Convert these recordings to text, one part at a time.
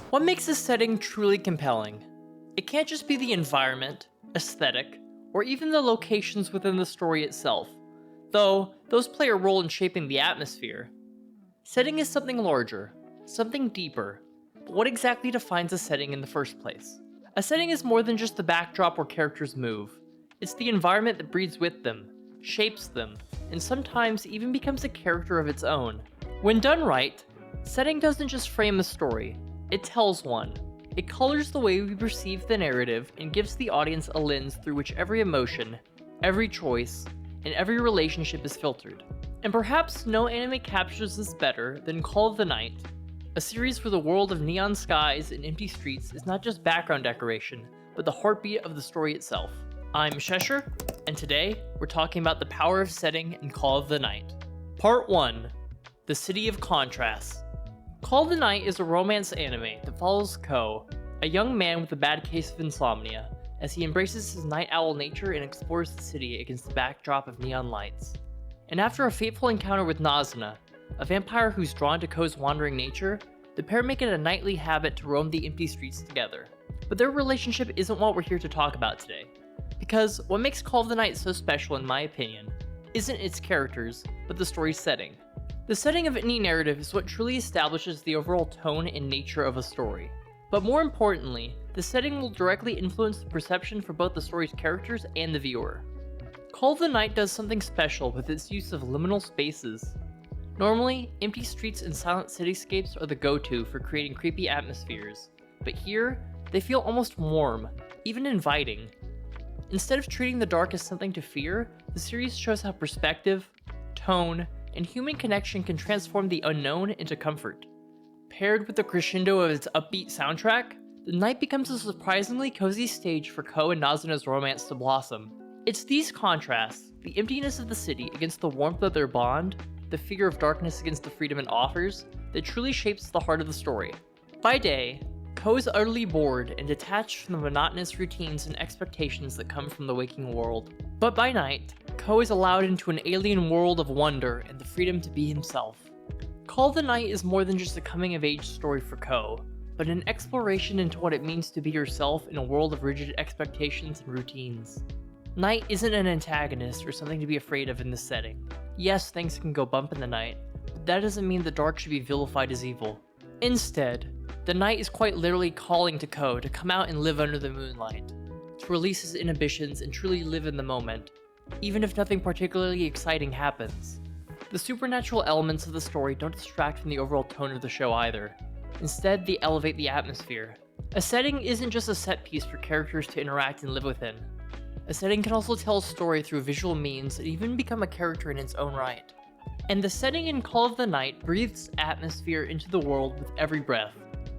What makes a setting truly compelling? It can't just be the environment, aesthetic, or even the locations within the story itself, though those play a role in shaping the atmosphere. Setting is something larger, something deeper, but what exactly defines a setting in the first place? A setting is more than just the backdrop where characters move. It's the environment that breathes with them, shapes them, and sometimes even becomes a character of its own. When done right, setting doesn't just frame a story, it tells one. It colors the way we perceive the narrative and gives the audience a lens through which every emotion, every choice, and every relationship is filtered. And perhaps no anime captures this better than Call of the Night, a series where the world of neon skies and empty streets is not just background decoration, but the heartbeat of the story itself. I'm Cheshire, and today we're talking about the power of setting in Call of the Night. Part 1. The City of Contrasts. Call of the Night is a romance anime that follows Ko, a young man with a bad case of insomnia, as he embraces his night owl nature and explores the city against the backdrop of neon lights. And after a fateful encounter with Nazuna, a vampire who's drawn to Ko's wandering nature, the pair make it a nightly habit to roam the empty streets together. But their relationship isn't what we're here to talk about today. Because what makes Call of the Night so special in my opinion, isn't its characters, but the story's setting. The setting of any narrative is what truly establishes the overall tone and nature of a story. But more importantly, the setting will directly influence the perception for both the story's characters and the viewer. Call of the Night does something special with its use of liminal spaces. Normally, empty streets and silent cityscapes are the go-to for creating creepy atmospheres, but here, they feel almost warm, even inviting. Instead of treating the dark as something to fear, the series shows how perspective, tone, and human connection can transform the unknown into comfort. Paired with the crescendo of its upbeat soundtrack, the night becomes a surprisingly cozy stage for Ko and Nazuna's romance to blossom. It's these contrasts, the emptiness of the city against the warmth of their bond, the fear of darkness against the freedom it offers, that truly shapes the heart of the story. By day, Ko is utterly bored and detached from the monotonous routines and expectations that come from the waking world. But by night, Ko is allowed into an alien world of wonder and the freedom to be himself. Call of the Night is more than just a coming-of-age story for Ko, but an exploration into what it means to be yourself in a world of rigid expectations and routines. Night isn't an antagonist or something to be afraid of in this setting. Yes, things can go bump in the night, but that doesn't mean the dark should be vilified as evil. Instead, the night is quite literally calling to Ko to come out and live under the moonlight, to release his inhibitions and truly live in the moment, even if nothing particularly exciting happens. The supernatural elements of the story don't distract from the overall tone of the show either. Instead, they elevate the atmosphere. A setting isn't just a set piece for characters to interact and live within. A setting can also tell a story through visual means and even become a character in its own right. And the setting in Call of the Night breathes atmosphere into the world with every breath.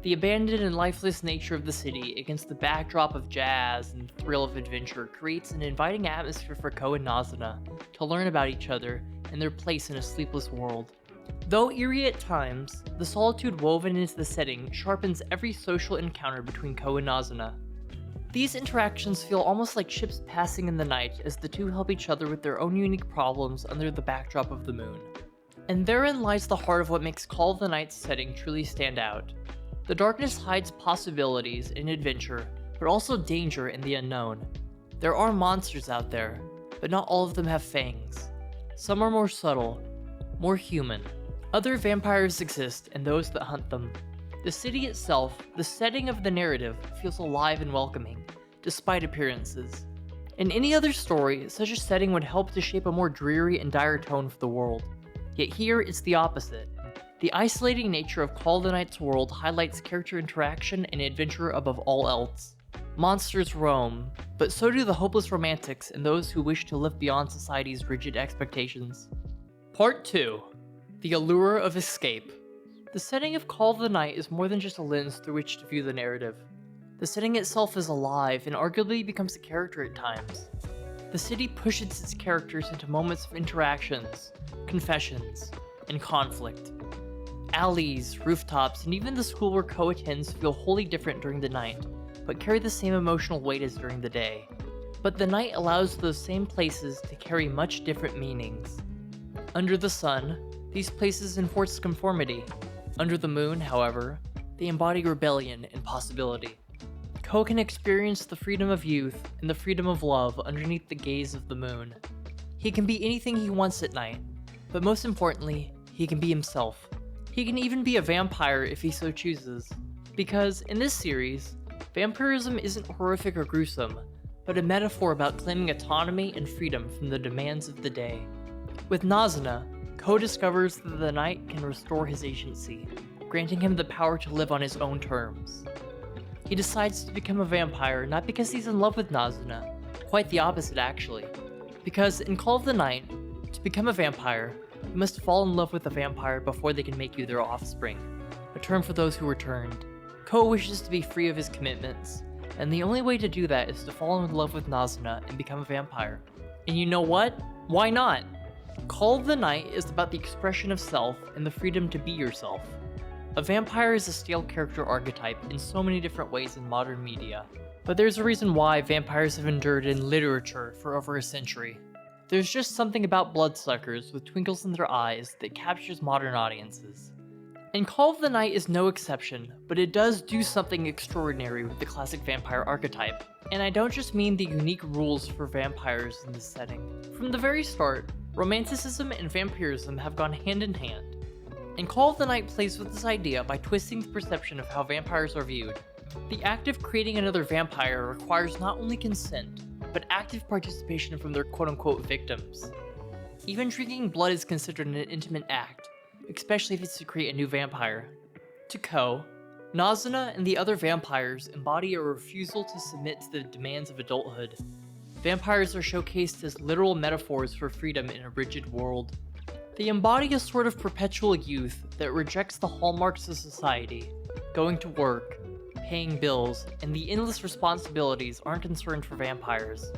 The abandoned and lifeless nature of the city against the backdrop of jazz and thrill of adventure creates an inviting atmosphere for Ko and Nazuna to learn about each other and their place in a sleepless world. Though eerie at times, the solitude woven into the setting sharpens every social encounter between Ko and Nazuna. These interactions feel almost like ships passing in the night as the two help each other with their own unique problems under the backdrop of the moon. And therein lies the heart of what makes Call of the Night's setting truly stand out. The darkness hides possibilities and adventure, but also danger and the unknown. There are monsters out there, but not all of them have fangs. Some are more subtle, more human. Other vampires exist and those that hunt them. The city itself, the setting of the narrative, feels alive and welcoming, despite appearances. In any other story, such a setting would help to shape a more dreary and dire tone for the world. Yet here, it's the opposite. The isolating nature of Call of the Night's world highlights character interaction and adventure above all else. Monsters roam, but so do the hopeless romantics and those who wish to live beyond society's rigid expectations. Part 2. The Allure of Escape. The setting of Call of the Night is more than just a lens through which to view the narrative. The setting itself is alive and arguably becomes a character at times. The city pushes its characters into moments of interactions, confessions, and conflict. Alleys, rooftops, and even the school where Ko attends feel wholly different during the night, but carry the same emotional weight as during the day. But the night allows those same places to carry much different meanings. Under the sun, these places enforce conformity. Under the moon, however, They embody rebellion and possibility. Ko can experience the freedom of youth and the freedom of love underneath the gaze of the moon. He can be anything he wants at night, but most importantly, he can be himself. He can even be a vampire if he so chooses. Because in this series, vampirism isn't horrific or gruesome, but a metaphor about claiming autonomy and freedom from the demands of the day. With Nazuna, Ko discovers that the night can restore his agency, granting him the power to live on his own terms. He decides to become a vampire not because he's in love with Nazuna, quite the opposite actually. Because in Call of the Night, to become a vampire, you must fall in love with a vampire before they can make you their offspring, a term for those who were turned. Ko wishes to be free of his commitments, and the only way to do that is to fall in love with Nazuna and become a vampire. And you know what? Why not? Call of the Night is about the expression of self and the freedom to be yourself. A vampire is a stale character archetype in so many different ways in modern media, but there's a reason why vampires have endured in literature for over a century. There's just something about bloodsuckers with twinkles in their eyes that captures modern audiences. And Call of the Night is no exception, but it does do something extraordinary with the classic vampire archetype. And I don't just mean the unique rules for vampires in this setting. From the very start, romanticism and vampirism have gone hand in hand. And Call of the Night plays with this idea by twisting the perception of how vampires are viewed. The act of creating another vampire requires not only consent, but active participation from their quote-unquote victims. Even drinking blood is considered an intimate act, especially if it's to create a new vampire. To Ko, Nazuna and the other vampires embody a refusal to submit to the demands of adulthood. Vampires are showcased as literal metaphors for freedom in a rigid world. They embody a sort of perpetual youth that rejects the hallmarks of society. Going to work, paying bills, and the endless responsibilities aren't concerned for vampires.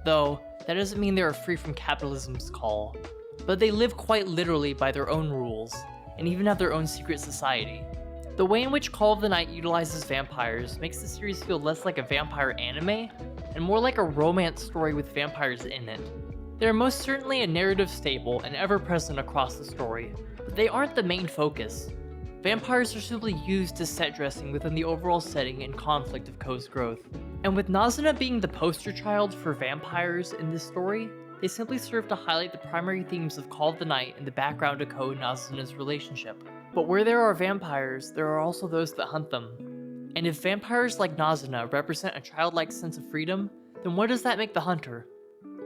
Though, that doesn't mean they are free from capitalism's call. But they live quite literally by their own rules, and even have their own secret society. The way in which Call of the Night utilizes vampires makes the series feel less like a vampire anime, and more like a romance story with vampires in it. They are most certainly a narrative staple and ever-present across the story, but they aren't the main focus. Vampires are simply used as set dressing within the overall setting and conflict of Ko's growth. And with Nazuna being the poster child for vampires in this story, they simply serve to highlight the primary themes of Call of the Night in the background of Ko and Nazuna's relationship. But where there are vampires, there are also those that hunt them. And if vampires like Nazuna represent a childlike sense of freedom, then what does that make the hunter?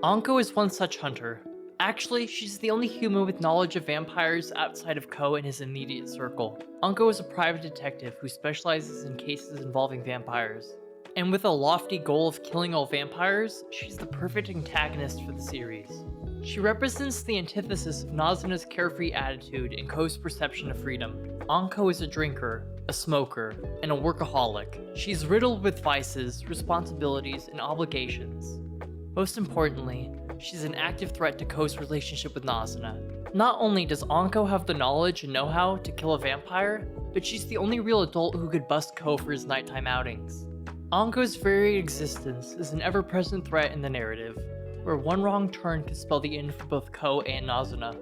Anko is one such hunter. Actually, she's the only human with knowledge of vampires outside of Ko and his immediate circle. Anko is a private detective who specializes in cases involving vampires. And with a lofty goal of killing all vampires, she's the perfect antagonist for the series. She represents the antithesis of Nazuna's carefree attitude and Ko's perception of freedom. Anko is a drinker, a smoker, and a workaholic. She's riddled with vices, responsibilities, and obligations. Most importantly, she's an active threat to Ko's relationship with Nazuna. Not only does Anko have the knowledge and know-how to kill a vampire, but she's the only real adult who could bust Ko for his nighttime outings. Anko's very existence is an ever-present threat in the narrative, where one wrong turn could spell the end for both Ko and Nazuna.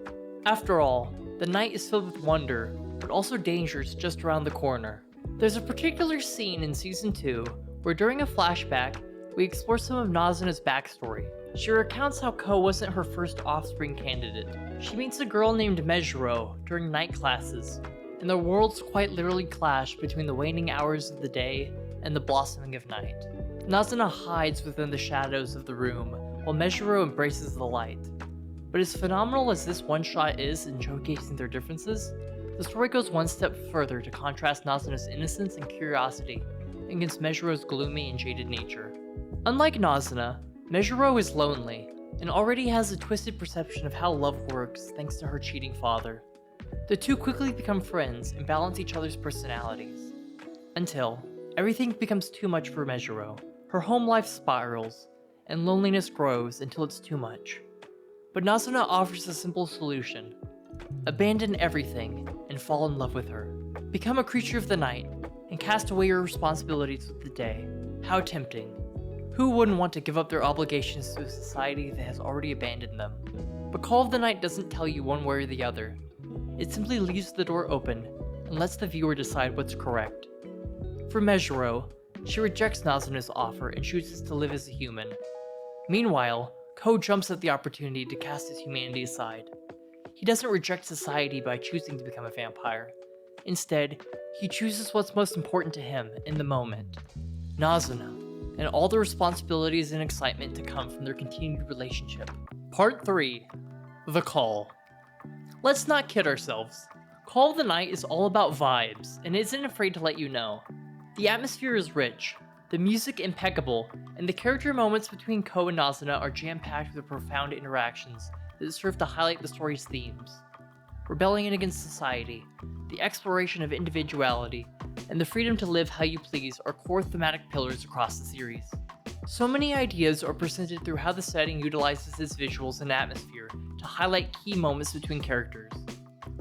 After all, the night is filled with wonder, but also dangers just around the corner. There's a particular scene in Season 2, where during a flashback, we explore some of Nazuna's backstory. She recounts how Ko wasn't her first offspring candidate. She meets a girl named Mejiro during night classes, and their worlds quite literally clash between the waning hours of the day and the blossoming of night. Nazuna hides within the shadows of the room, while Mejiro embraces the light. But as phenomenal as this one-shot is in showcasing their differences, the story goes one step further to contrast Nazuna's innocence and curiosity against Mejiro's gloomy and jaded nature. Unlike Nazuna, Mejiro is lonely, and already has a twisted perception of how love works thanks to her cheating father. The two quickly become friends and balance each other's personalities. Until everything becomes too much for Mejiro. Her home life spirals, and loneliness grows until it's too much. But Nazuna offers a simple solution. Abandon everything and fall in love with her. Become a creature of the night and cast away your responsibilities with the day. How tempting. Who wouldn't want to give up their obligations to a society that has already abandoned them? But Call of the Night doesn't tell you one way or the other. It simply leaves the door open and lets the viewer decide what's correct. For Mejuro, she rejects Nazuna's offer and chooses to live as a human. Meanwhile, Ko jumps at the opportunity to cast his humanity aside. He doesn't reject society by choosing to become a vampire. Instead, he chooses what's most important to him in the moment, Nazuna, and all the responsibilities and excitement to come from their continued relationship. Part 3. The Call. Let's not kid ourselves. Call of the Night is all about vibes, and isn't afraid to let you know. The atmosphere is rich, the music impeccable, and the character moments between Ko and Nazuna are jam-packed with profound interactions that serve to highlight the story's themes. Rebellion against society, the exploration of individuality, and the freedom to live how you please are core thematic pillars across the series. So many ideas are presented through how the setting utilizes its visuals and atmosphere to highlight key moments between characters.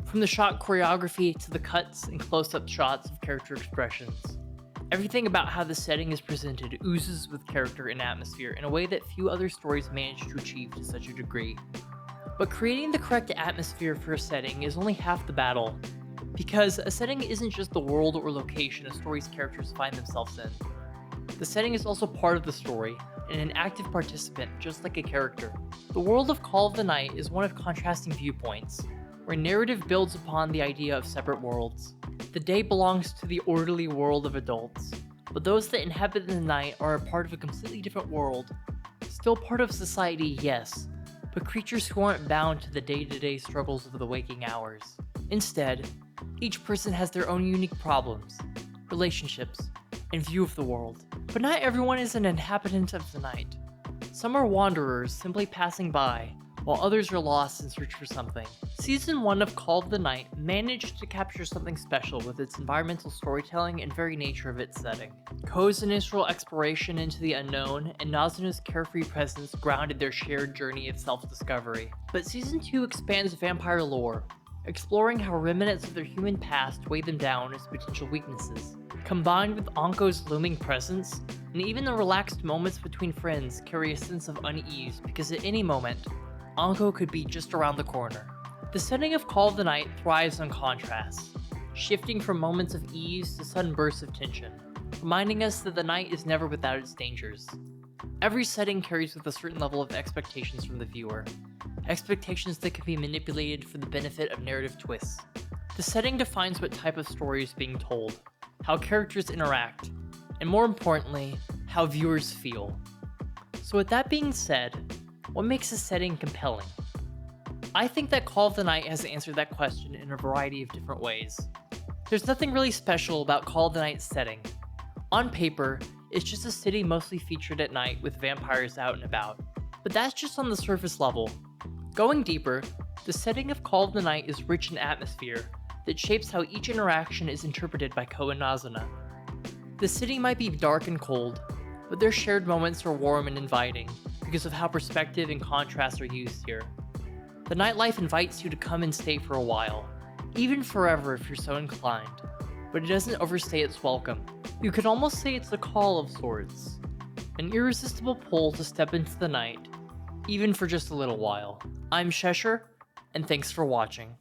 From the shot choreography to the cuts and close-up shots of character expressions. Everything about how the setting is presented oozes with character and atmosphere in a way that few other stories manage to achieve to such a degree. But creating the correct atmosphere for a setting is only half the battle, because a setting isn't just the world or location a story's characters find themselves in. The setting is also part of the story, and an active participant just like a character. The world of Call of the Night is one of contrasting viewpoints, where narrative builds upon the idea of separate worlds. The day belongs to the orderly world of adults, but those that inhabit the night are a part of a completely different world. Still part of society, yes, but creatures who aren't bound to the day-to-day struggles of the waking hours. Instead, each person has their own unique problems, relationships, and view of the world. But not everyone is an inhabitant of the night. Some are wanderers simply passing by, while others are lost in search for something. Season 1 of Call of the Night managed to capture something special with its environmental storytelling and very nature of its setting. Ko's initial exploration into the unknown and Nazuna's carefree presence grounded their shared journey of self-discovery. But Season 2 expands vampire lore, exploring how remnants of their human past weigh them down as potential weaknesses. Combined with Anko's looming presence, and even the relaxed moments between friends carry a sense of unease because at any moment, Anko could be just around the corner. The setting of Call of the Night thrives on contrasts, shifting from moments of ease to sudden bursts of tension, reminding us that the night is never without its dangers. Every setting carries with a certain level of expectations from the viewer, expectations that can be manipulated for the benefit of narrative twists. The setting defines what type of story is being told, how characters interact, and more importantly, how viewers feel. So with that being said, what makes a setting compelling? I think that Call of the Night has answered that question in a variety of different ways. There's nothing really special about Call of the Night's setting. On paper, it's just a city mostly featured at night with vampires out and about. But that's just on the surface level. Going deeper, the setting of Call of the Night is rich in atmosphere that shapes how each interaction is interpreted by Ko and Nazuna. The city might be dark and cold, but their shared moments are warm and inviting because of how perspective and contrast are used here. The nightlife invites you to come and stay for a while, even forever if you're so inclined, but it doesn't overstay its welcome. You could almost say it's a call of sorts, an irresistible pull to step into the night, even for just a little while. I'm Cheshire, and thanks for watching.